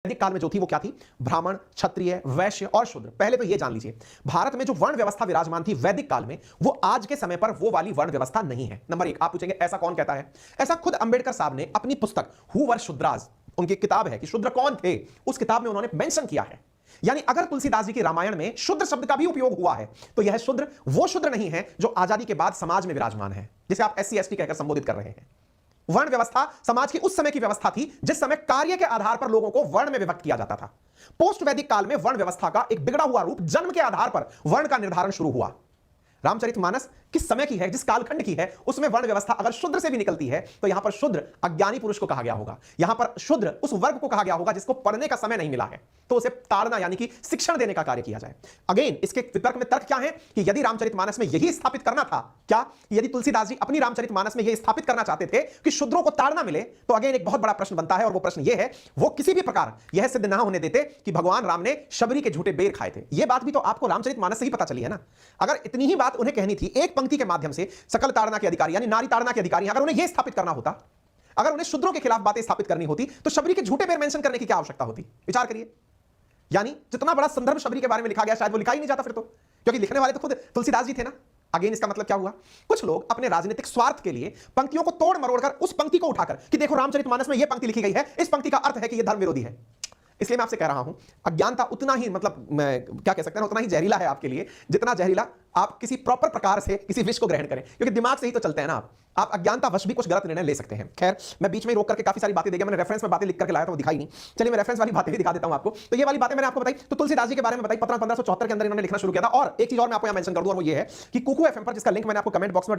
वैदिक काल में जो थी वो क्या थी? ब्राह्मण, क्षत्रिय, वैश्य और शूद्र। पहले तो ये जान लीजिए, भारत में जो वर्ण व्यवस्था विराजमान थी वैदिक काल में, वो आज के समय पर वो वाली वर्ण व्यवस्था नहीं है। नंबर एक, आप पूछेंगे ऐसा कौन कहता है? ऐसा खुद अंबेडकर साहब ने अपनी पुस्तक हु वर शूद्रास, उनकी किताब है कि शूद्र कौन थे, उस किताब में उन्होंने मेंशन किया है। यानी अगर तुलसीदास जी के रामायण में शूद्र शब्द का भी उपयोग हुआ है तो यह शूद्र वो शूद्र नहीं है जो आजादी के बाद समाज में विराजमान है, जिसे आप SC ST कहकर संबोधित कर रहे हैं। वर्ण व्यवस्था समाज की उस समय की व्यवस्था थी जिस समय कार्य के आधार पर लोगों को वर्ण में विभक्त किया जाता था। पोस्ट वैदिक काल में वर्ण व्यवस्था का एक बिगड़ा हुआ रूप जन्म के आधार पर वर्ण का निर्धारण शुरू हुआ। रामचरितमानस किस समय की है, जिस कालखंड की है, उसमें वर्ण व्यवस्था अगर शूद्र से भी निकलती है तो यहां पर शूद्र अज्ञानी पुरुष को कहा गया होगा, यहां पर शूद्र उस वर्ग को कहा गया होगा जिसको पढ़ने का समय नहीं मिला है, तो उसे ताड़ना यानी कि शिक्षण देने का कार्य किया जाए। अगेन इसके वितर्क में तर्क क्या है कि यदि रामचरितमानस में यही स्थापित करना था, क्या यदि तुलसीदास जी अपनी रामचरितमानस में यह स्थापित करना चाहते थे कि शूद्रों को ताड़ना मिले, तो अगेन एक बहुत बड़ा प्रश्न बनता है और वो प्रश्न यह है, वो किसी भी प्रकार यह सिद्ध ना होने देते कि भगवान राम ने शबरी के झूठे बेर खाए थे। यह बात भी तो आपको रामचरितमानस से ही पता चली है ना। अगर इतनी ही बात उन्हें कहनी थी एक पंक्ति के माध्यम से, सकल ताड़ना के अधिकारी यानी नारी ताड़ना के अधिकारी, अगर उन्हें यह स्थापित करना होता, अगर उन्हें शूद्रों के खिलाफ बातें स्थापित करनी होती, तो शबरी के झूठे बेर मेंशन करने की क्या आवश्यकता होती? विचार करिए। यानी जितना बड़ा संदर्भ शबरी के बारे में लिखा गया शायद वो लिखा ही नहीं जाता फिर तो, क्योंकि लिखने वाले तो खुद तुलसीदास जी थे ना। अगेन इसका मतलब क्या हुआ? कुछ लोग अपने राजनीतिक स्वार्थ के लिए पंक्तियों को तोड़ मरोड़कर उस पंक्ति को उठाकर कि देखो रामचरितमानस में यह पंक्ति लिखी गई है, इस पंक्ति का अर्थ है कि यह धर्म विरोधी है। इसलिए मैं आपसे कह रहा हूं, अज्ञानता उतना ही मतलब मैं क्या कह सकते हैं, उतना ही जहरीला है आपके लिए जितना जहरीला आप किसी प्रॉपर प्रकार से किसी विष को ग्रहण करें, क्योंकि दिमाग से ही तो चलते हैं ना आप अज्ञानता वश भी कुछ गलत निर्णय ले सकते हैं। खैर मैं बीच में रोक करके काफी सारी बातें दे गया, मैंने रेफरेंस में बातें लिख करके लाया था, वो दिखाई नहीं। चलिए मैं रेफरेंस वाली बातें भी दिखा देता हूं आपको। तो ये वाली बातें मैंने आपको बताई, तो तुलसीदास जी के बारे में बताई, 1574 के अंदर इन्होंने लिखना शुरू किया था। और एक चीज और मैं आपको यहां मेंशन कर दूं, और वो ये है कि कुकू FM पर, जिसका लिंक मैंने आपको कमेंट बॉक्स में